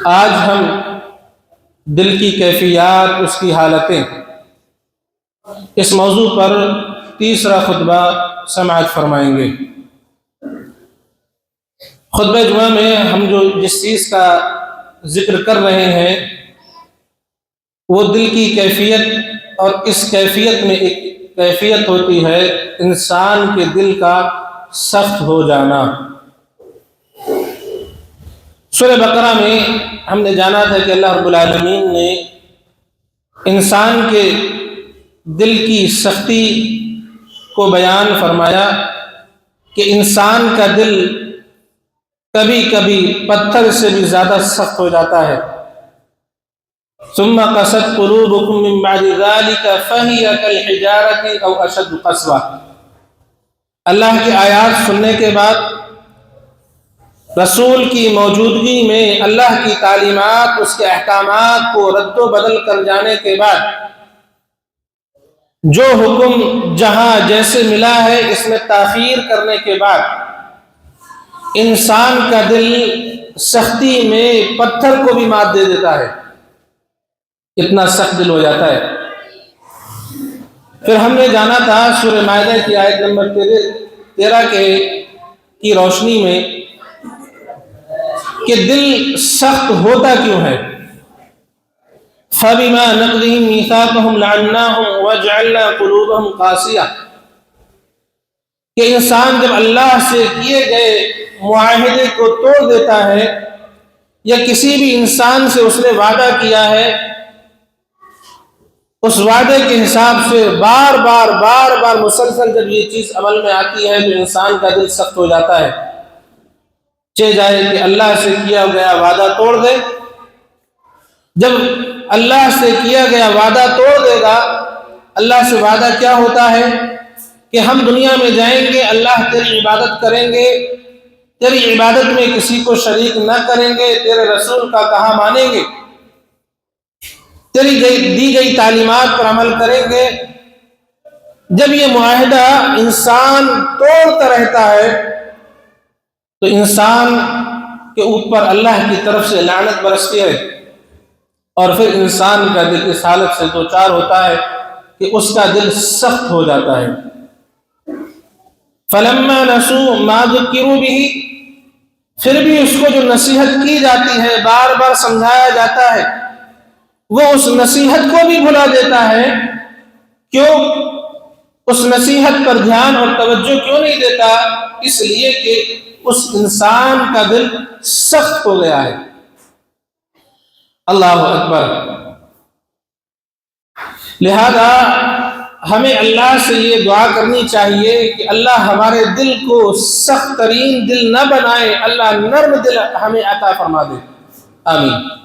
آج ہم دل کی کیفیات، اس کی حالتیں، اس موضوع پر تیسرا خطبہ سماعت فرمائیں گے۔ خطبہ جمعہ میں ہم جس چیز کا ذکر کر رہے ہیں وہ دل کی کیفیت، اور اس کیفیت میں ایک کیفیت ہوتی ہے انسان کے دل کا سخت ہو جانا۔ سورہ بقرہ میں ہم نے جانا تھا کہ اللہ رب العالمین نے انسان کے دل کی سختی کو بیان فرمایا کہ انسان کا دل کبھی کبھی پتھر سے بھی زیادہ سخت ہو جاتا ہے۔ ثم قست قلوبكم من بعد ذلك فهي كالحجارة او اشد قسوة۔ اللہ کی آیات سننے کے بعد، رسول کی موجودگی میں اللہ کی تعلیمات، اس کے احکامات کو رد و بدل کر جانے کے بعد، جو حکم جہاں جیسے ملا ہے اس میں تاخیر کرنے کے بعد، انسان کا دل سختی میں پتھر کو بھی مات دے دیتا ہے، اتنا سخت دل ہو جاتا ہے۔ پھر ہم نے جانا تھا سورہ مائدہ کی آیت نمبر 13 کی روشنی میں کہ دل سخت ہوتا کیوں ہے۔ فَبِمَا نَقْضِهِمْ مِيثَاقَهُمْ لَعَنَّاهُمْ وَجَعَلْنَا قُلُوبَهُمْ قَاسِيَةً، کہ انسان جب اللہ سے کیے گئے معاہدے کو توڑ دیتا ہے، یا کسی بھی انسان سے اس نے وعدہ کیا ہے، اس وعدے کے حساب سے بار بار مسلسل جب یہ چیز عمل میں آتی ہے تو انسان کا دل سخت ہو جاتا ہے، چاہے جائے کہ اللہ سے کیا گیا وعدہ توڑ دے۔ جب اللہ سے کیا گیا وعدہ توڑ دے گا، اللہ سے وعدہ کیا ہوتا ہے کہ ہم دنیا میں جائیں گے، اللہ تیری عبادت کریں گے، تیری عبادت میں کسی کو شریک نہ کریں گے، تیرے رسول کا کہا مانیں گے، تیری دی گئی تعلیمات پر عمل کریں گے۔ جب یہ معاہدہ انسان توڑتا رہتا ہے تو انسان کے اوپر اللہ کی طرف سے لعنت برستی ہے، اور پھر انسان کا دل اس حالت سے دوچار ہوتا ہے کہ اس کا دل سخت ہو جاتا ہے۔ فَلَمَّا نَسُوا مَا ذُكِّرُوا بِهِ، پھر بھی اس کو جو نصیحت کی جاتی ہے، بار بار سمجھایا جاتا ہے، وہ اس نصیحت کو بھی بھلا دیتا ہے۔ کیوں؟ اس نصیحت پر دھیان اور توجہ کیوں نہیں دیتا؟ اس لیے کہ اس انسان کا دل سخت ہو گیا ہے۔ اللہ اکبر۔ لہذا ہمیں اللہ سے یہ دعا کرنی چاہیے کہ اللہ ہمارے دل کو سخت ترین دل نہ بنائے، اللہ نرم دل ہمیں عطا فرما دے، آمین۔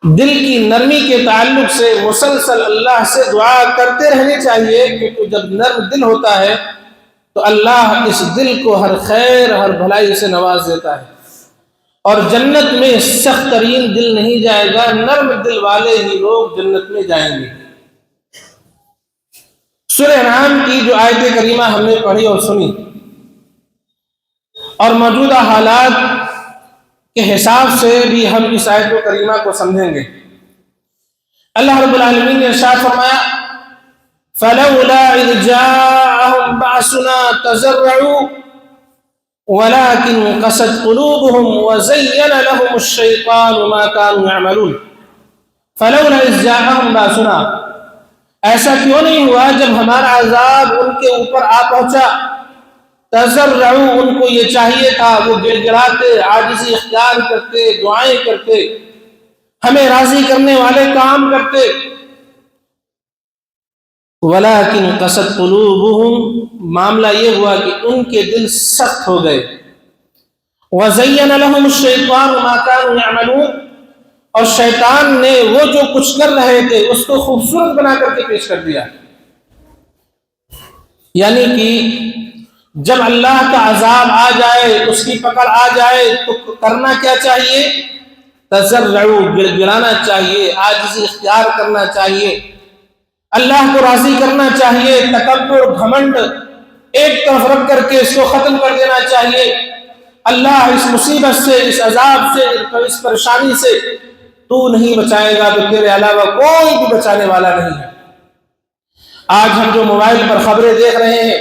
دل کی نرمی کے تعلق سے مسلسل اللہ سے دعا کرتے رہنے چاہیے، کیونکہ جب نرم دل ہوتا ہے تو اللہ اس دل کو ہر خیر، ہر بھلائی سے نواز دیتا ہے، اور جنت میں سخت ترین دل نہیں جائے گا، نرم دل والے ہی لوگ جنت میں جائیں گے۔ سورہ انعام کی جو آیت کریمہ ہم نے پڑھی اور سنی، اور موجودہ حالات کے حساب سے بھی ہم اس آیت کریمہ کو سمجھیں گے۔ اللہ رب العالمین نے ارشاد فرمایا فَلَوْلَا إِذْ جَاءَهُمْ بَعْسُنَا تَضَرَّعُوا وَلَكِنْ قَسَتْ قُلُوبُهُمْ وَزَيَّنَ لَهُمُ الشَّيْطَانُ مَا كَانُوا يَعْمَلُونَ۔ فَلَوْلَا إِذْ جَاءَهُمْ بَعْسُنَا، ایسا کیوں نہیں ہوا جب ہمارا عذاب ان کے اوپر آ پہنچا، تضرعوا، ان کو یہ چاہیے تھا وہ گڑ گڑاتے، عاجزی اختیار کرتے، دعائیں کرتے، ہمیں راضی کرنے والے کام کرتے، وَلَكِنْ قَسَتْ قُلُوبُهُمْ، معاملہ یہ ہوا کہ ان کے دل سخت ہو گئے، وَزَيَّنَ لَهُمُ الشَّيْطَانُ مَا كَانُوا يَعْمَلُونَ، اور شیطان نے وہ جو کچھ کر رہے تھے اس کو خوبصورت بنا کر کے پیش کر دیا۔ یعنی کہ جب اللہ کا عذاب آ جائے، اس کی پکڑ آ جائے تو کرنا کیا چاہیے؟ تضرعوا، گڑ گڑانا چاہیے، عاجزی اختیار کرنا چاہیے، اللہ کو راضی کرنا چاہیے، تکبر، گھمنڈ ایک طرف رکھ کر کے اس کو ختم کر دینا چاہیے، اللہ اس مصیبت سے، اس عذاب سے، اس پریشانی سے تو نہیں بچائے گا تو تیرے علاوہ کوئی بھی بچانے والا نہیں ہے۔ آج ہم جو موبائل پر خبریں دیکھ رہے ہیں،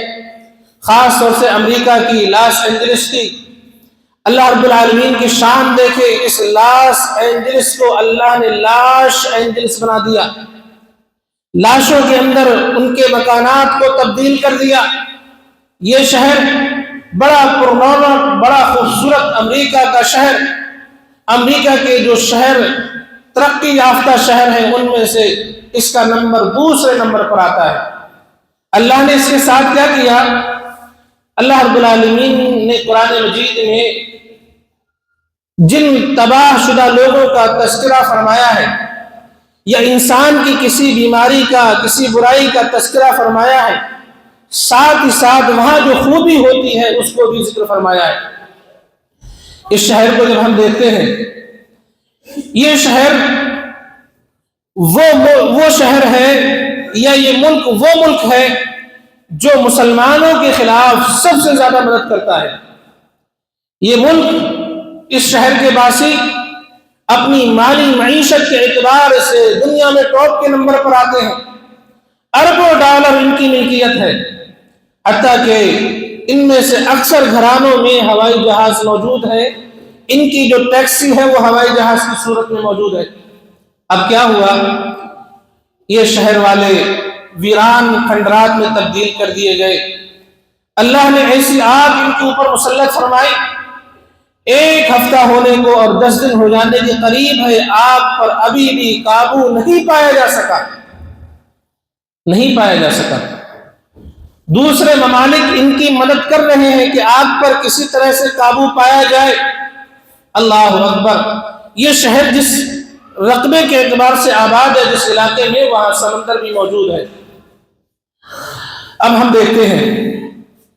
خاص طور سے امریکہ کی، لاس اینجلس کی، اللہ رب العالمین کی شان دیکھے، اس لاس اینجلس کو اللہ نے لاش اینجلس بنا دیا، لاشوں کے اندر ان کے مکانات کو تبدیل کر دیا۔ یہ شہر بڑا پررونق، بڑا خوبصورت امریکہ کا شہر، امریکہ کے جو شہر ترقی یافتہ شہر ہیں ان میں سے اس کا نمبر دوسرے نمبر پر آتا ہے۔ اللہ نے اس کے ساتھ کیا کیا؟ اللہ رب العالمین نے قرآن مجید میں جن تباہ شدہ لوگوں کا تذکرہ فرمایا ہے، یا انسان کی کسی بیماری کا، کسی برائی کا تذکرہ فرمایا ہے، ساتھ ہی ساتھ وہاں جو خوبی ہوتی ہے اس کو بھی ذکر فرمایا ہے۔ اس شہر کو جب ہم دیکھتے ہیں، یہ شہر وہ شہر ہے، یا یہ ملک وہ ملک ہے جو مسلمانوں کے خلاف سب سے زیادہ مدد کرتا ہے۔ یہ ملک، اس شہر کے باسی اپنی مالی معیشت کے اعتبار سے دنیا میں ٹاپ کے نمبر پر آتے ہیں، اربوں ڈالر ان کی ملکیت ہے، حتیٰ کہ ان میں سے اکثر گھرانوں میں ہوائی جہاز موجود ہے، ان کی جو ٹیکسی ہے وہ ہوائی جہاز کی صورت میں موجود ہے۔ اب کیا ہوا؟ یہ شہر والے ویران کھنڈرات میں تبدیل کر دیے گئے۔ اللہ نے ایسی آگ ان کے اوپر مسلط فرمائی، 1 ہفتہ ہونے کو اور 10 دن ہو جانے کے قریب ہے، آگ پر ابھی بھی قابو نہیں پایا جا سکا، نہیں پایا جا سکا۔ دوسرے ممالک ان کی مدد کر رہے ہیں کہ آگ پر کسی طرح سے قابو پایا جائے۔ اللہ اکبر! یہ شہر جس رقبے کے اعتبار سے آباد ہے، جس علاقے میں، وہاں سمندر بھی موجود ہے۔ اب ہم دیکھتے ہیں،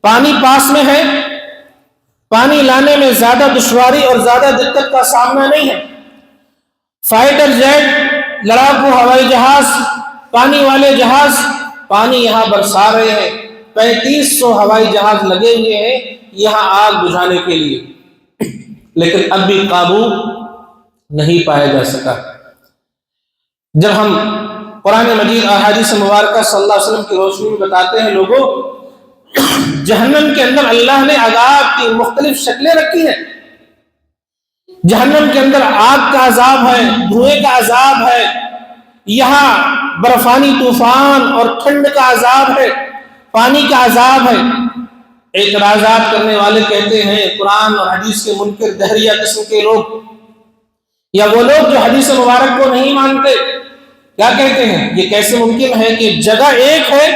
پانی پاس میں ہے، پانی لانے میں زیادہ دشواری اور زیادہ دقت کا سامنا نہیں ہے۔ فائٹر جیٹ، لڑاکو ہوائی جہاز، پانی والے جہاز پانی یہاں برسا رہے ہیں، 3500 ہوائی جہاز لگے ہوئے ہیں یہاں آگ بجھانے کے لیے، لیکن اب بھی قابو نہیں پایا جا سکا۔ جب ہم قرآن مجید اور حدیث مبارکہ صلی اللہ علیہ وسلم کی روشنی میں بتاتے ہیں، لوگوں، جہنم کے اندر اللہ نے عذاب کی مختلف شکلیں رکھی ہیں۔ جہنم کے اندر آگ کا عذاب ہے، دھوئیں کا عذاب ہے، یہاں برفانی طوفان اور ٹھنڈ کا عذاب ہے، پانی کا عذاب ہے۔ اعتراضات کرنے والے کہتے ہیں قرآن اور حدیث کے منکر دہریہ قسم کے لوگ، یا وہ لوگ جو حدیث مبارک کو نہیں مانتے، کیا کہتے ہیں؟ یہ کیسے ممکن ہے کہ جگہ ایک ہے،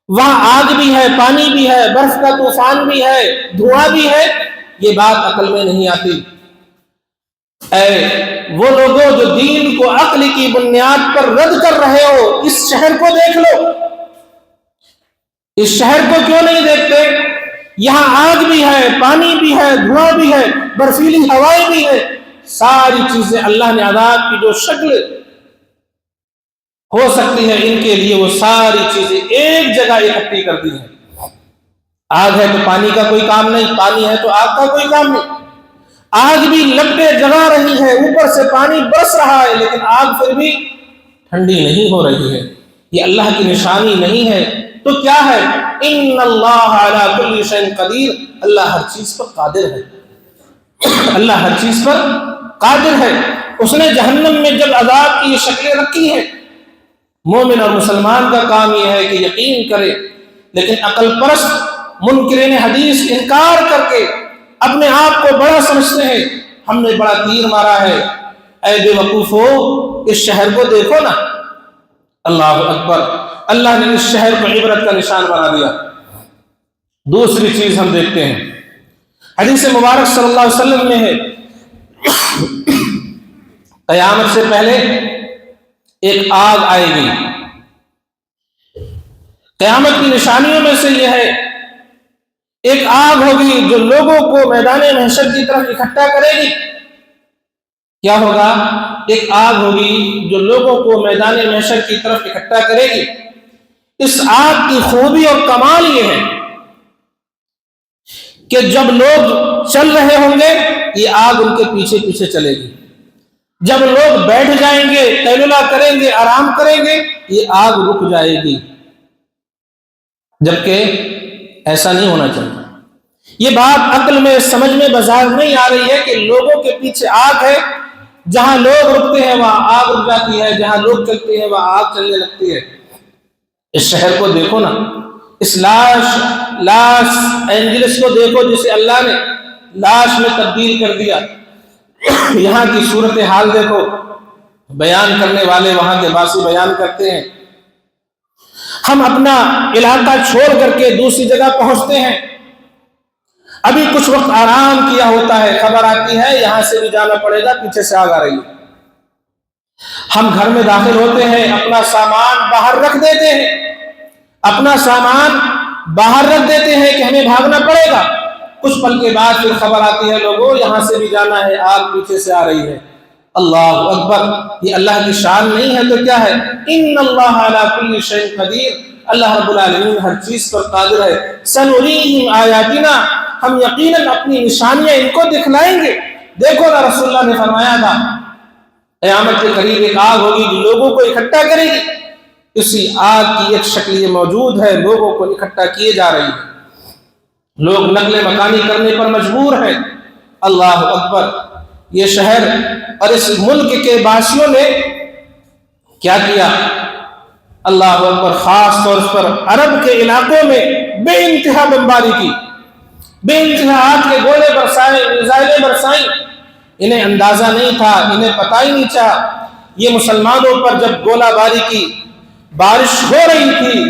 وہاں آگ بھی ہے، پانی بھی ہے، برف کا طوفان بھی ہے، دھواں بھی ہے؟ یہ بات عقل میں نہیں آتی۔ اے وہ لوگوں جو دین کو عقل کی بنیاد پر رد کر رہے ہو، اس شہر کو دیکھ لو، اس شہر کو کیوں نہیں دیکھتے؟ یہاں آگ بھی ہے، پانی بھی ہے، دھواں بھی ہے، برفیلی ہوائیں بھی ہے، ساری چیزیں اللہ نے عذاب کی جو شکل ہو سکتی ہے ان کے لیے وہ ساری چیزیں ایک جگہ اکٹھی کر دی ہیں۔ آگ ہے تو پانی کا کوئی کام نہیں، پانی ہے تو آگ کا کوئی کام نہیں۔ آگ بھی لپٹے جلا رہی ہے، اوپر سے پانی برس رہا ہے، لیکن آگ پھر بھی ٹھنڈی نہیں ہو رہی ہے۔ یہ اللہ کی نشانی نہیں ہے تو کیا ہے؟ ان اللہ علی کل شیء قدیر، اللہ ہر چیز پر قادر ہے، اللہ ہر چیز پر قادر ہے۔ اس نے جہنم میں جب عذاب کی یہ شکلیں رکھی ہیں، مومن اور مسلمان کا کام یہ ہے کہ یقین کرے، لیکن عقل پرست منکرین حدیث انکار کر کے اپنے آپ کو بڑا سمجھتے ہیں، ہم نے بڑا تیر مارا ہے۔ اے بے وقوفو، اس شہر کو دیکھو نا۔ اللہ اکبر! اللہ نے اس شہر کو عبرت کا نشان بنا دیا۔ دوسری چیز ہم دیکھتے ہیں، حدیث مبارک صلی اللہ علیہ وسلم میں ہے، قیامت سے پہلے ایک آگ آئے گی۔ قیامت کی نشانیوں میں سے یہ ہے، ایک آگ ہوگی جو لوگوں کو میدان محشر کی طرف اکٹھا کرے گی۔ کیا ہوگا؟ ایک آگ ہوگی جو لوگوں کو میدان محشر کی طرف اکٹھا کرے گی۔ اس آگ کی خوبی اور کمال یہ ہے کہ جب لوگ چل رہے ہوں گے یہ آگ ان کے پیچھے پیچھے چلے گی، جب لوگ بیٹھ جائیں گے، قیلولہ کریں گے، آرام کریں گے، یہ آگ رک جائے گی، جبکہ ایسا نہیں ہونا چاہیے۔ یہ بات عقل میں، سمجھ میں بازار نہیں آ رہی ہے کہ لوگوں کے پیچھے آگ ہے، جہاں لوگ رکتے ہیں وہاں آگ رک جاتی ہے، جہاں لوگ چلتے ہیں وہاں آگ چلنے لگتی ہے۔ اس شہر کو دیکھو نا، اس لاس اینجلس کو دیکھو جسے اللہ نے لاش میں تبدیل کر دیا، یہاں کی صورتحال دیکھو، بیان کرنے والے وہاں کے باسی بیان کرتے ہیں، ہم اپنا علاقہ چھوڑ کر کے دوسری جگہ پہنچتے ہیں، ابھی کچھ وقت آرام کیا ہوتا ہے، خبر آتی ہے یہاں سے بھی جانا پڑے گا، پیچھے سے آگ آ رہی ہے۔ ہم گھر میں داخل ہوتے ہیں، اپنا سامان باہر رکھ دیتے ہیں، اپنا سامان باہر رکھ دیتے ہیں کہ ہمیں بھاگنا پڑے گا، کچھ پل کے بعد پھر خبر آتی ہے لوگوں یہاں سے بھی جانا ہے، آگ پیچھے سے آ رہی ہے۔ اللہ اکبر، یہ اللہ کی شان نہیں ہے تو کیا ہے؟ ان اللہ علی کل شیء قدیر، اللہ رب العالمین ہر چیز پر قادر ہے۔ سنریہم آیاتنا، ہم یقیناً اپنی نشانیاں ان کو دکھلائیں گے۔ دیکھو نا، رسول اللہ نے فرمایا تھا قیامت کے قریب ایک آگ ہوگی جو لوگوں کو اکٹھا کرے گی، اسی آگ کی ایک شکل یہ موجود ہے، لوگوں کو اکٹھا کیے جا رہی ہے، لوگ نقل مکانی کرنے پر مجبور ہیں۔ اللہ اکبر، یہ شہر اور اس ملک کے باشیوں نے کیا کیا؟ اللہ اکبر، خاص طور پر عرب کے علاقوں میں بے انتہا بمباری کی، بے انتہا آگ کے گولے برسائے، میزائلیں برسائیں، انہیں اندازہ نہیں تھا، انہیں پتہ ہی نہیں چلا۔ یہ مسلمانوں پر جب گولہ باری کی بارش ہو رہی تھی،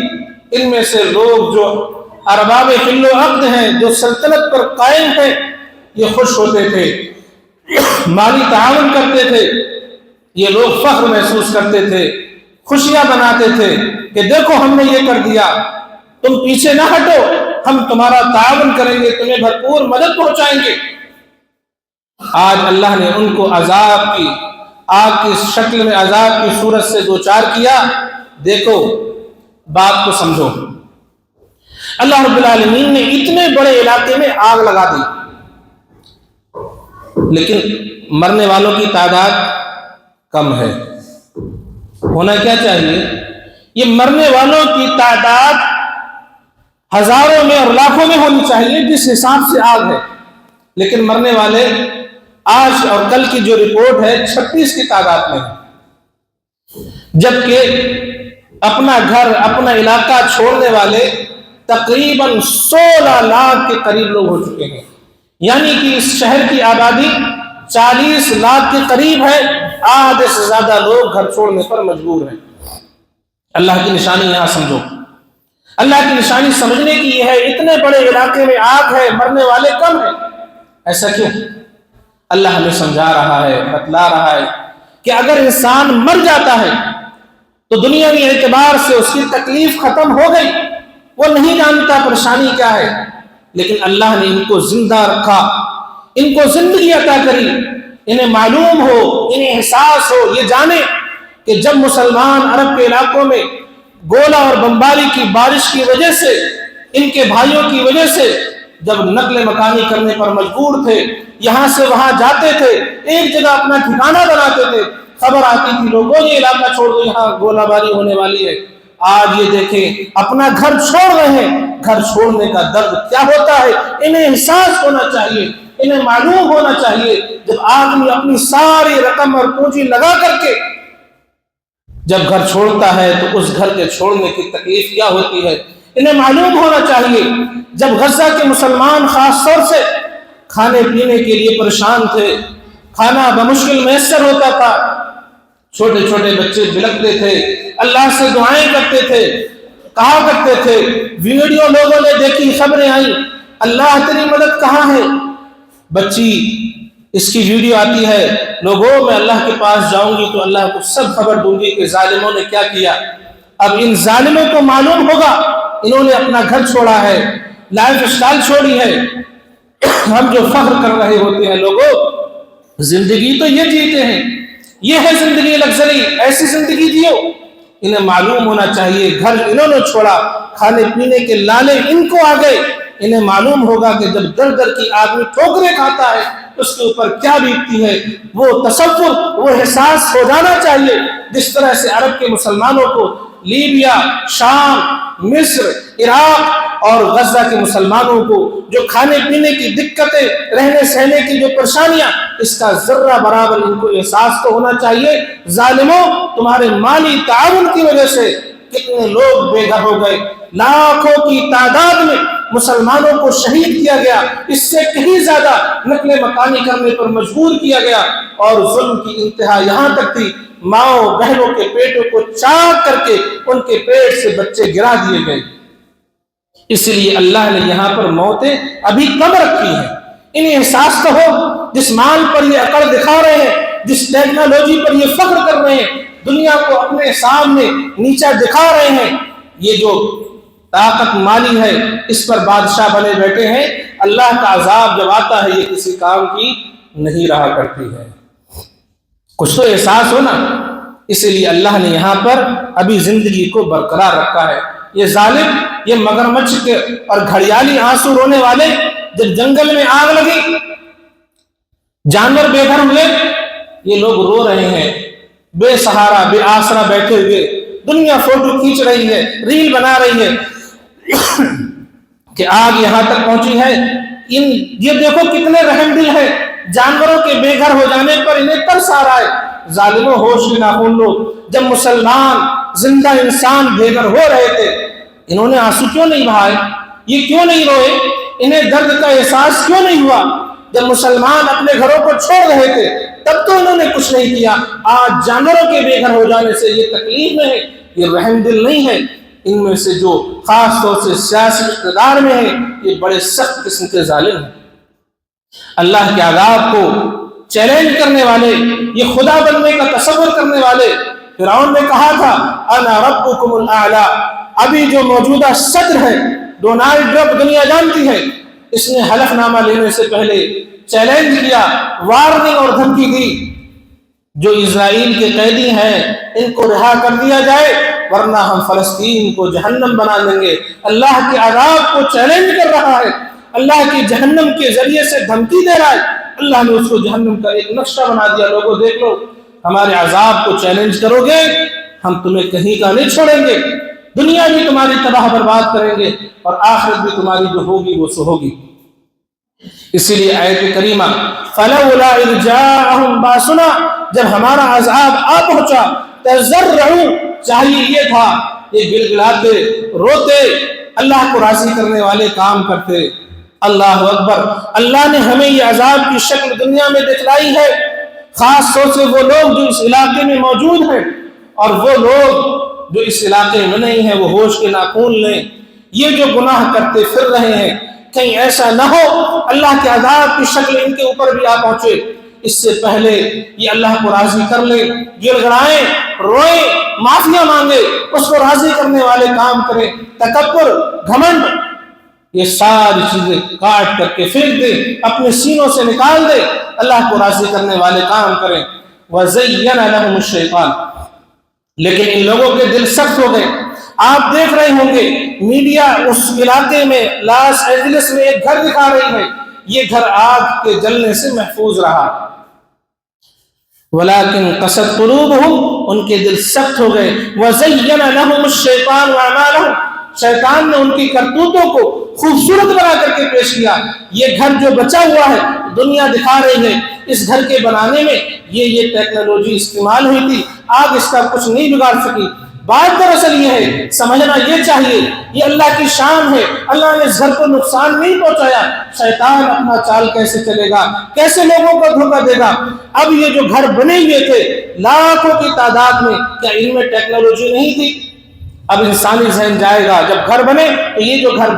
ان میں سے لوگ جو ارباب حل و عقد ہیں، جو سلطنت پر قائم ہیں، یہ خوش ہوتے تھے، مالی تعاون کرتے تھے، یہ لوگ فخر محسوس کرتے تھے، خوشیاں مناتے تھے کہ دیکھو ہم نے یہ کر دیا، تم پیچھے نہ ہٹو، ہم تمہارا تعاون کریں گے، تمہیں بھرپور مدد پہنچائیں گے۔ آج اللہ نے ان کو عذاب کی، آگ کی شکل میں عذاب کی صورت سے دوچار کیا۔ دیکھو، بات کو سمجھو، اللہ رب العالمین نے اتنے بڑے علاقے میں آگ لگا دی، لیکن مرنے والوں کی تعداد کم ہے۔ ہونا کیا چاہیے؟ یہ مرنے والوں کی تعداد ہزاروں میں اور لاکھوں میں ہونی چاہیے جس حساب سے آگ ہے، لیکن مرنے والے آج اور کل کی جو رپورٹ ہے 36 کی تعداد میں ہے، جبکہ اپنا گھر، اپنا علاقہ چھوڑنے والے تقریباً 16 لاکھ کے قریب لوگ ہو چکے ہیں، یعنی کہ اس شہر کی آبادی 40 لاکھ کے قریب ہے، آدھے سے زیادہ لوگ گھر چھوڑنے پر مجبور ہیں۔ اللہ کی نشانی یہاں سمجھو، اللہ کی نشانی سمجھنے کی یہ ہے، اتنے بڑے علاقے میں آگ ہے، مرنے والے کم ہیں، ایسا کیوں؟ اللہ ہمیں سمجھا رہا ہے، بتلا رہا ہے کہ اگر انسان مر جاتا ہے تو دنیاوی اعتبار سے اس کی تکلیف ختم ہو گئی، وہ نہیں جانتا پریشانی کیا ہے، لیکن اللہ نے ان کو زندہ رکھا، ان کو زندگی عطا کری، انہیں معلوم ہو، انہیں احساس ہو، یہ جانے کہ جب مسلمان عرب کے علاقوں میں گولہ اور بمباری کی بارش کی وجہ سے، ان کے بھائیوں کی وجہ سے جب نقل مکانی کرنے پر مجبور تھے، یہاں سے وہاں جاتے تھے، ایک جگہ اپنا ٹھکانہ بناتے تھے، خبر آتی تھی لوگوں یہ علاقہ چھوڑ دو، یہاں گولہ باری ہونے والی ہے۔ آج یہ دیکھیں، اپنا گھر چھوڑ رہے ہیں، گھر چھوڑنے کا درد کیا ہوتا ہے انہیں احساس ہونا چاہیے، انہیں معلوم ہونا چاہیے۔ جب آدمی اپنی ساری رقم اور پونجی لگا کر کے جب گھر چھوڑتا ہے تو اس گھر کے چھوڑنے کی تکلیف کیا ہوتی ہے انہیں معلوم ہونا چاہیے۔ جب غزہ کے مسلمان خاص طور سے کھانے پینے کے لیے پریشان تھے، کھانا بمشکل میسر ہوتا تھا، چھوٹے چھوٹے بچے بلکتے تھے، اللہ سے دعائیں کرتے تھے، کہا کرتے تھے، ویڈیو لوگوں نے دیکھی، خبریں آئیں، اللہ تیری مدد کہاں ہے؟ بچی اس کی ویڈیو آتی ہے، لوگوں میں اللہ کے پاس جاؤں گی تو اللہ کو سب خبر دوں گی کہ ظالموں نے کیا کیا۔ اب ان ظالموں کو معلوم ہوگا انہوں نے اپنا گھر چھوڑا ہے، لائف اسٹائل چھوڑی ہے۔ ہم جو فخر کر رہے ہوتے ہیں، لوگوں زندگی تو یہ جیتے ہیں، یہ ہے زندگی لگژری، ایسی زندگی جیو۔ انہیں معلوم ہونا چاہیے گھر انہوں نے چھوڑا، کھانے پینے کے لالے ان کو آ گئے، انہیں معلوم ہوگا کہ جب در در کی آدمی ٹھوکریں کھاتا ہے اس کے اوپر کیا بیتتی ہے۔ وہ تصور، وہ احساس ہو جانا چاہیے جس طرح سے عرب کے مسلمانوں کو لیبیا، شام، مصر، عراق اور غزہ کے مسلمانوں کو جو کھانے پینے کی دقتیں، رہنے سہنے کی جو پریشانیاں، اس کا ذرہ برابر ان کو احساس تو ہونا چاہیے۔ ظالموں، تمہارے مالی تعاون کی وجہ سے کتنے لوگ بے گھر ہو گئے، لاکھوں کی تعداد میں مسلمانوں کو شہید کیا گیا، اس سے کہیں زیادہ نقل مکانی کرنے پر مجبور کیا گیا، اور ظلم کی انتہا یہاں تک تھی ماؤں بہنوں کے پیٹوں کو چاک کر کے ان کے پیٹ سے بچے گرا دیے گئے۔ اس لیے اللہ نے یہاں پر موتیں ابھی کم رکھی ہیں۔ انہیں احساس تو ہو، جس مال پر یہ اکڑ دکھا رہے ہیں، جس ٹیکنالوجی پر یہ فخر کر رہے ہیں، دنیا کو اپنے سامنے نیچا دکھا رہے ہیں، یہ جو طاقت مالی ہے اس پر بادشاہ بنے بیٹھے ہیں، اللہ کا عذاب جب آتا ہے یہ کسی کام کی نہیں رہا کرتی ہے۔ کچھ تو احساس ہو نا۔ اسی لیے اللہ نے یہاں پر ابھی زندگی کو برقرار رکھا ہے۔ یہ ظالم، یہ مگرمچھ کے اور گھڑیالی آنسو رونے والے، جب جنگل میں آگ لگی، جانور بے گھر ہوئے، یہ لوگ رو رہے ہیں، بے سہارا بے آسرا بیٹھے ہوئے، دنیا فوٹو کھینچ رہی ہے، ریل بنا رہی ہے کہ آگ یہاں تک پہنچی ہے۔ یہ دیکھو کتنے رحم دل ہے، جانوروں کے بے گھر ہو جانے پر انہیں ترس آ رہا ہے۔ ظالموں، ہوش کے ناخن لو، جب مسلمان زندہ انسان بے گھر ہو رہے تھے، انہوں نے آنسو کیوں نہیں بہائے؟ یہ کیوں نہیں روئے؟ انہیں درد کا احساس کیوں نہیں ہوا؟ جب مسلمان اپنے گھروں کو چھوڑ رہے تھے تب تو انہوں نے کچھ نہیں کیا۔ آج جانوروں کے بے گھر ہو جانے سے یہ تکلیف میں ہے، یہ رحم دل نہیں ہے۔ ان میں سے جو خاص طور سے سیاسی اقتدار میں ہیں، یہ بڑے سخت قسم کے ظالم ہیں۔ اللہ کے عذاب کو چیلنج کرنے والے، یہ خدا بننے کا تصور کرنے والے، فرعون نے کہا تھا انا ربکم الاعلی۔ ابھی جو موجودہ صدر ہے ڈونالڈ ٹرمپ، دنیا جانتی ہے، اس نے حلف نامہ لینے سے پہلے چیلنج کیا، وارننگ اور دھمکی دی، جو اسرائیل کے قیدی ہیں ان کو رہا کر دیا جائے ورنہ ہم فلسطین کو جہنم بنا دیں گے۔ اللہ کے عذاب کو چیلنج کر رہا ہے، اللہ کی جہنم کے ذریعے سے دھمکی دے رہا ہے۔ اللہ نے اس کو جہنم کا ایک نقشہ بنا دیا، لوگوں دیکھ لو، ہمارے عذاب کو چیلنج کرو گے ہم تمہیں کہیں کا نہیں چھوڑیں گے، دنیا بھی تمہاری تباہ برباد کریں گے اور آخرت بھی تمہاری جو ہوگی وہ سو ہوگی۔ اسی لیے آیت کریمہ فَلَوْلَا إِذْ جَاءَهُمْ بَأْسُنَا، جب ہمارا عذاب آ پہنچا، تَضَرَّعُوا، چاہیے یہ تھا یہ گلگلاتے روتے، اللہ کو راضی کرنے والے کام کرتے۔ اللہ اکبر، اللہ نے ہمیں یہ عذاب کی شکل دنیا میں دکھلائی ہے، خاص طور سے وہ لوگ جو اس علاقے میں موجود ہیں اور وہ لوگ جو اس علاقے میں نہیں ہیں، وہ ہوش کے ناخن لیں، یہ جو گناہ کرتے پھر رہے ہیں، کہیں ایسا نہ ہو اللہ کے عذاب کی شکل ان کے اوپر بھی آ پہنچے۔ اس سے پہلے یہ اللہ کو راضی کر لیں، گڑ گڑائیں، روئیں، معافیاں مانگے، اس کو راضی کرنے والے کام کریں۔ تکبر، گھمنڈ، یہ ساری چیزیں کاٹ کر کے پھینک دیں، اپنے سینوں سے نکال دیں، اللہ کو راضی کرنے والے کام کریں۔ وَزَيَّنَ لَهُمُ الشَّيْطَانُ، لیکن ان لوگوں کے دل سخت ہو گئے۔ آپ دیکھ رہے ہوں گے میڈیا اس علاقے میں لاس اینجلس میں ایک گھر دکھا رہی ہے، یہ گھر آگ کے جلنے سے محفوظ رہا، وَلَكِنْ قَسَتْ قُلُوبُهُمْ، ان کے دل سخت ہو گئے۔ وَزَيَّنَ لَهُمُ الشَّيْطَانُ أَعْمَالَهُمْ، شیطان نے ان کی کرتوتوں کو خوبصورت بنا کر کے پیش کیا۔ یہ گھر جو بچا ہوا ہے دنیا دکھا رہی ہے، اس گھر کے بنانے میں یہ ٹیکنالوجی استعمال ہوئی تھی، آگ اس کا کچھ نہیں بگاڑ سکی۔ بات دراصل یہ ہے، سمجھنا یہ چاہیے یہ اللہ کی شان ہے، اللہ نے اس گھر کو نقصان نہیں پہنچایا۔ شیطان اپنا چال کیسے چلے گا، کیسے لوگوں کو دھوکہ دے گا؟ اب یہ جو گھر بنے ہوئے تھے لاکھوں کی تعداد میں، کیا ان میں ٹیکنالوجی نہیں تھی؟ اب انسانی ذہن جائے گا، جب گھر بنے تو یہ جو گھر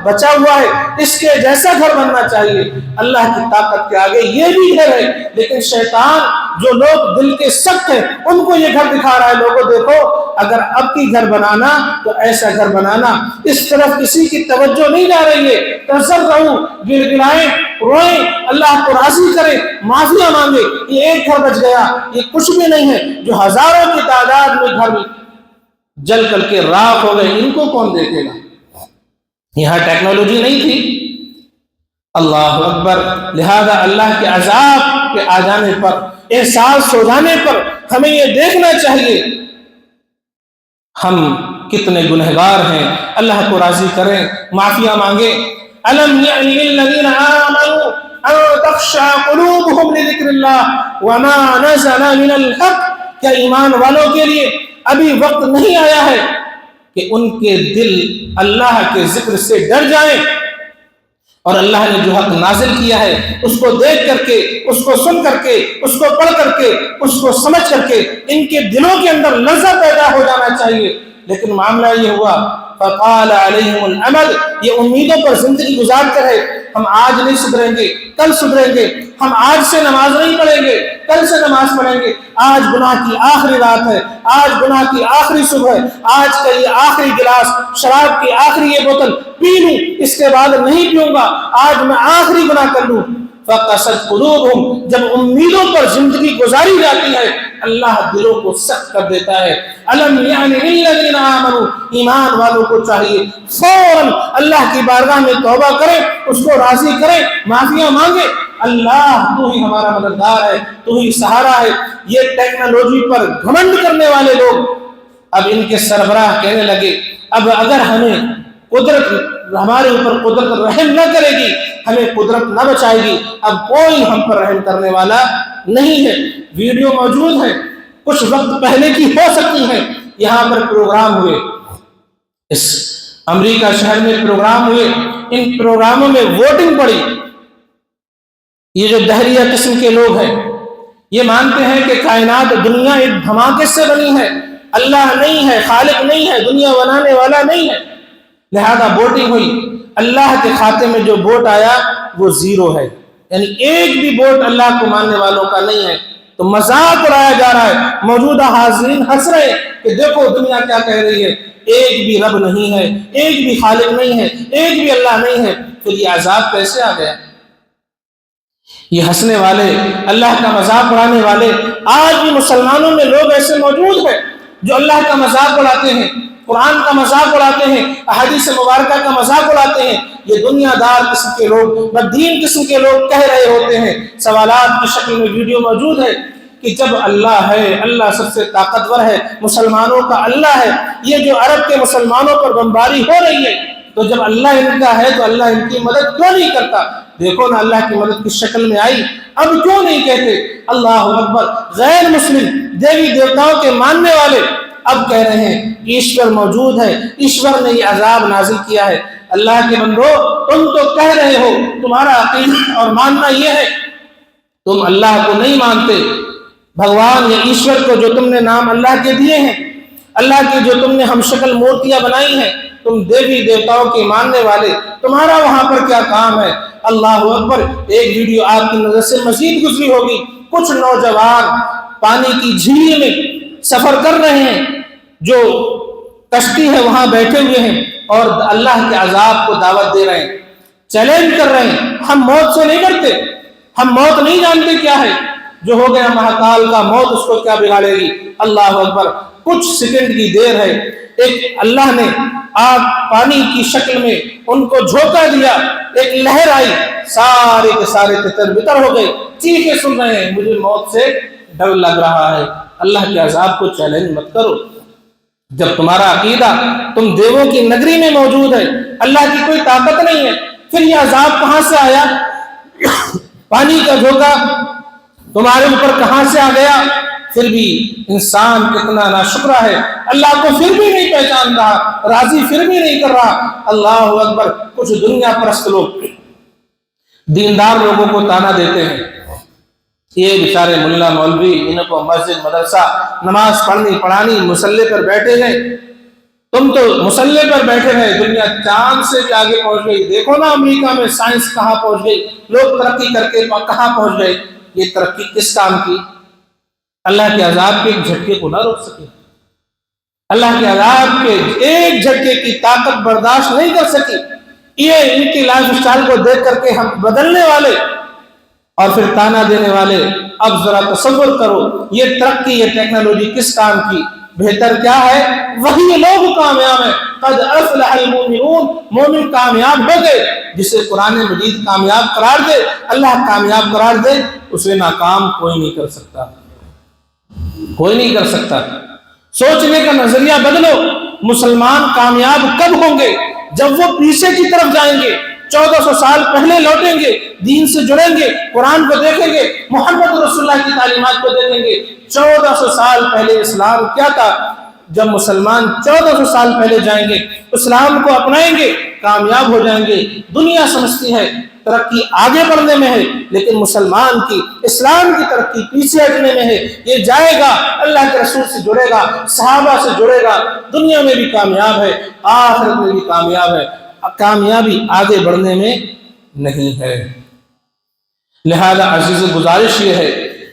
بچا ہوا ہے اس کے جیسا گھر بننا چاہیے۔ اللہ کی طاقت کے آگے یہ بھی گھر ہے، لیکن شیطان جو لوگ دل کے سخت ہیں ان کو یہ گھر دکھا رہا ہے، لوگوں دیکھو اگر اب کی گھر بنانا تو ایسا گھر بنانا، اس طرف کسی کی توجہ نہیں جا رہی ہے۔ تضرعوا، گڑگڑائیں، روئیں، اللہ کو راضی کریں، معافیاں مانگے، یہ ایک گھر بچ گیا، یہ کچھ بھی نہیں ہے۔ جو ہزاروں کی تعداد میں گھر جل کر کے راکھ ہو گئے، ان کو کون دیکھے گا؟ یہاں ٹیکنالوجی نہیں تھی. اللہ اکبر. لہذا اللہ کے عذاب کے آ جانے پر، احساس ہو جانے پر ہمیں یہ دیکھنا چاہیے ہم کتنے گنہگار ہیں. اللہ کو راضی کریں، معافیا مانگیں. الم یعن للذین آمنوا ان تخشع قلوبهم لذکر اللہ وما نزل من الحق. کیا ایمان والوں کے لیے ابھی وقت نہیں آیا ہے کہ ان کے دل اللہ کے ذکر سے ڈر جائیں، اور اللہ نے جو حق نازل کیا ہے اس کو دیکھ کر کے، اس کو سن کر کے، اس کو پڑھ کر کے، اس کو سمجھ کر کے ان کے دلوں کے اندر لذت پیدا ہو جانا چاہیے. لیکن معاملہ یہ ہوا فقال علیہم الامد، یہ امیدوں پر زندگی گزارتے رہے. ہم آج نہیں سدھریں گے، کل سدھریں گے. ہم آج سے نماز نہیں پڑھیں گے، کل سے نماز پڑھیں گے. آج گناہ کی آخری رات ہے، آج گناہ کی آخری صبح ہے، آج کا یہ آخری گلاس شراب کی آخری یہ بوتل پی لوں، اس کے بعد نہیں پیوں گا، آج میں آخری گناہ کر لوں. فقست قلوبہم، جب امیدوں پر زندگی گزاری جاتی ہے اللہ دلوں کو سخت کر دیتا ہے. الم یعن للذین آمنوا، ایمان والوں کو چاہیے فوراً اللہ کی بارگاہ میں توبہ کریں، اس کو راضی کریں، معافیاں مانگیں. اللہ تو ہی ہمارا مددگار ہے، تو ہی سہارا ہے. یہ ٹیکنالوجی پر گھمنڈ کرنے والے لوگ اب ان کے سربراہ کہنے لگے اب اگر ہمیں قدرت، ہمارے اوپر قدرت رحم نہ کرے گی، ہمیں قدرت نہ بچائے گی، اب کوئی ہم پر رحم کرنے والا نہیں ہے. ویڈیو موجود ہے، کچھ وقت پہلے کی ہو سکتی ہیں. یہاں پر پروگرام ہوئے، اس امریکہ شہر میں پروگرام ہوئے. ان پروگراموں میں ووٹنگ پڑی. یہ جو دہریہ قسم کے لوگ ہیں یہ مانتے ہیں کہ کائنات، دنیا ایک دھماکے سے بنی ہے، اللہ نہیں ہے، خالق نہیں ہے، دنیا بنانے والا نہیں ہے. لہذا ووٹنگ ہوئی. اللہ کے کھاتے میں جو ووٹ آیا وہ زیرو ہے، یعنی ایک بھی ووٹ اللہ کو ماننے والوں کا نہیں ہے. تو مذاق اڑایا جا رہا ہے. موجودہ حاضرین ہنس رہے ہیں کہ دیکھو دنیا کیا کہہ رہی ہے، ایک بھی رب نہیں ہے، ایک بھی خالق نہیں ہے، ایک بھی اللہ نہیں ہے. پھر یہ عذاب کیسے آ گیا؟ یہ ہنسنے والے، اللہ کا مذاق اڑانے والے، آج بھی مسلمانوں میں لوگ ایسے موجود ہیں جو اللہ کا مذاق اڑاتے ہیں، قرآن کا مذاق اڑاتے ہیں، احادیث مبارکہ کا مذاق اڑاتے ہیں. یہ دنیا دار قسم کے لوگ، بددین قسم کے لوگ کہہ رہے ہوتے ہیں. سوالات کی شکل میں ویڈیو موجود ہے کہ جب اللہ ہے، اللہ سب سے طاقتور ہے، مسلمانوں کا اللہ ہے، یہ جو عرب کے مسلمانوں پر بمباری ہو رہی ہے تو جب اللہ ان کا ہے تو اللہ ان کی مدد کیوں نہیں کرتا؟ دیکھو نا اللہ کی مدد کی شکل میں آئی، اب کیوں نہیں کہتے؟ اللہ اکبر. غیر مسلم دیوی دیوتاؤں کے ماننے والے اب کہہ رہے ہیں ایشور موجود ہے، ایشور نے یہ عذاب نازل کیا ہے. اللہ کے بندو، تم تو کہہ رہے ہو، تمہارا عقیدہ اور ماننا یہ ہے، تم اللہ کو نہیں مانتے. بھگوان یا ایشور کو جو تم نے نام اللہ کے دیے ہیں، اللہ کی جو تم نے ہم شکل مورتیاں بنائی ہیں، تم دیوی دیوتاؤں کے ماننے والے، تمہارا وہاں پر کیا کام ہے؟ اللہ اکبر. ایک ویڈیو آپ کی نظر سے مزید گزری ہوگی. کچھ نوجوان پانی کی جھیل میں سفر کر رہے ہیں، جو کشتی ہے وہاں بیٹھے ہوئے ہیں اور اللہ کے عذاب کو دعوت دے رہے ہیں، چیلنج کر رہے ہیں. ہم موت سے نہیں ڈرتے، ہم موت نہیں جانتے کیا ہے، جو ہو گیا مہاکال کا، موت اس کو کیا بگاڑے گی. اللہ اکبر. کچھ سیکنڈ کی دیر ہے، ایک اللہ نے آگ پانی کی شکل میں ان کو جھونکا دیا، ایک لہر آئی، سارے کے سارے تتر بتر ہو گئے، چیخیں سن رہے ہیں مجھے موت سے ڈر لگ رہا ہے. اللہ کے عذاب کو چیلنج مت کرو. جب تمہارا عقیدہ تم دیووں کی نگری میں موجود ہے، اللہ کی کوئی طاقت نہیں ہے، پھر یہ عذاب کہاں سے آیا؟ پانی کا جھونکا تمہارے اوپر کہاں سے آ گیا؟ پھر بھی انسان کتنا ناشکرا ہے، اللہ کو پھر بھی نہیں پہچان رہا، راضی پھر بھی نہیں کر رہا. اللہ اکبر. کچھ دنیا پرست لوگ دیندار لوگوں کو تانا دیتے ہیں، یہ بیچارے ملا مولوی، ان کو مسجد مدرسہ نماز پڑھانی مصلی پر بیٹھے ہیں. تم تو مصلی پر بیٹھے ہیں، دنیا چاند سے بھی آگے پہنچ گئی. دیکھو نا امریکہ میں سائنس کہاں پہنچ گئی، لوگ ترقی کر کے کہاں پہنچ گئے. یہ ترقی کس کام کی؟ اللہ کے عذاب کے ایک جھٹکے کو نہ روک سکے، اللہ کے عذاب کے ایک جھٹکے کی طاقت برداشت نہیں کر سکی. یہ ان کی لائف سٹائل کو دیکھ کر کے ہم بدلنے والے اور پھر تانا دینے والے. اب ذرا تصور کرو یہ ترقی، یہ ٹیکنالوجی کس کام کی؟ بہتر کیا ہے؟ وہی لوگ کامیاب ہیں، قد افلح المؤمنون، مومن کامیاب ہو گئے۔ جسے قرآن مجید کامیاب قرار دے، اللہ کامیاب قرار دے، اسے ناکام کوئی نہیں کر سکتا، کوئی نہیں کر سکتا۔ سوچنے کا نظریہ بدلو۔ مسلمان کامیاب کب ہوں گے؟ جب وہ پیچھے کی طرف جائیں گے، 1400 سال پہلے لوٹیں گے، دین سے جڑیں گے، قرآن کو دیکھیں گے، محمد رسول اللہ کی تعلیمات کو دیکھیں گے۔ 1400 سال پہلے اسلام کیا تھا؟ جب مسلمان 1400 سال پہلے جائیں گے، اسلام کو اپنائیں گے، کامیاب ہو جائیں گے۔ دنیا سمجھتی ہے ترقی آگے بڑھنے میں ہے، لیکن مسلمان کی، اسلام کی ترقی پیچھے ہٹنے میں ہے۔ یہ جائے گا، اللہ کے رسول سے جڑے گا، صحابہ سے جڑے گا، دنیا میں بھی کامیاب ہے، آخرت میں بھی کامیاب ہے۔ کامیابی آگے بڑھنے میں نہیں ہے۔ لہذا عزیز گزارش یہ ہے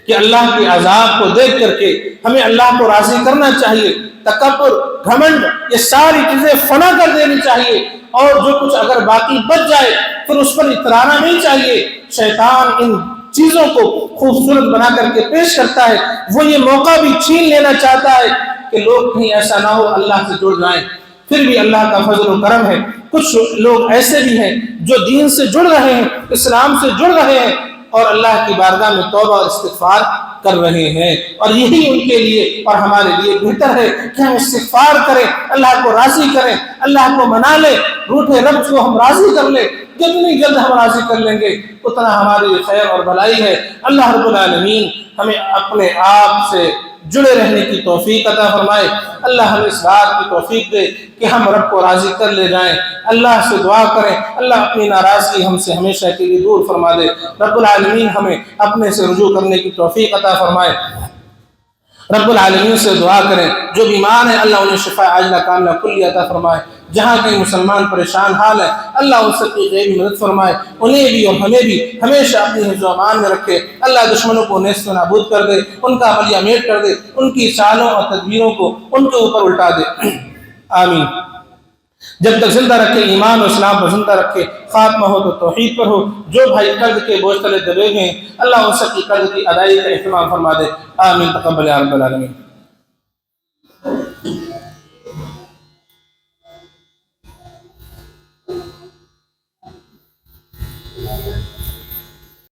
کہ اللہ کے عذاب کو دیکھ کر کے ہمیں اللہ کو راضی کرنا چاہیے۔ تکبر، گھمنڈ، یہ ساری چیزیں فنا کر دینی چاہیے، اور جو کچھ اگر باقی بچ جائے پھر اس پر اترانا نہیں چاہیے۔ شیطان ان چیزوں کو خوبصورت بنا کر کے پیش کرتا ہے، وہ یہ موقع بھی چھین لینا چاہتا ہے کہ لوگ کہیں ایسا نہ ہو اللہ سے جڑ جائیں۔ پھر بھی اللہ کا فضل و کرم ہے، کچھ لوگ ایسے بھی ہیں جو دین سے جڑ رہے ہیں، اسلام سے جڑ رہے ہیں، اور اللہ کی بارگاہ میں توبہ اور استغفار کر رہے ہیں، اور یہی ان کے لیے اور ہمارے لیے بہتر ہے کہ ہم استغفار کریں، اللہ کو راضی کریں، اللہ کو منا لیں، روٹھے رب کو ہم راضی کر لیں۔ جتنی جلد ہم راضی کر لیں گے اتنا ہمارے لیے خیر اور بھلائی ہے۔ اللہ رب العالمین ہمیں اپنے آپ سے جڑے رہنے کی توفیق عطا فرمائے۔ اللہ ہمیں اس بات کی توفیق دے کہ ہم رب کو راضی کر لے جائیں، اللہ سے دعا کریں، اللہ اپنی ناراضگی ہم سے ہمیشہ کے لیے دور فرما دے۔ رب العالمین ہمیں اپنے سے رجوع کرنے کی توفیق عطا فرمائے۔ رب العالمین سے دعا کریں، جو بیمار ہیں اللہ انہیں شفا عاجلہ کاملہ کلی عطا فرمائے۔ جہاں کہیں مسلمان پریشان حال ہے اللہ ان سب کی غیبی مدد فرمائے، انہیں بھی اور ہمیں بھی ہمیشہ اپنی حفظ و امان میں رکھے۔ اللہ دشمنوں کو نیست و نابود کر دے، ان کا عملیہ میٹ کر دے، ان کی چالوں اور تدبیروں کو ان کے اوپر الٹا دے، آمین۔ جب تک زندہ رکھے ایمان و اسلام پر زندہ رکھے، خاتمہ ہو تو توحید پر ہو۔ جو بھائی قرض کے بوجھ تلے دبے ہوئے ہیں اللہ ان سب کی قرض کی ادائیگی کا اہتمام فرما دے، آمین، تقبل یا رب العالمین۔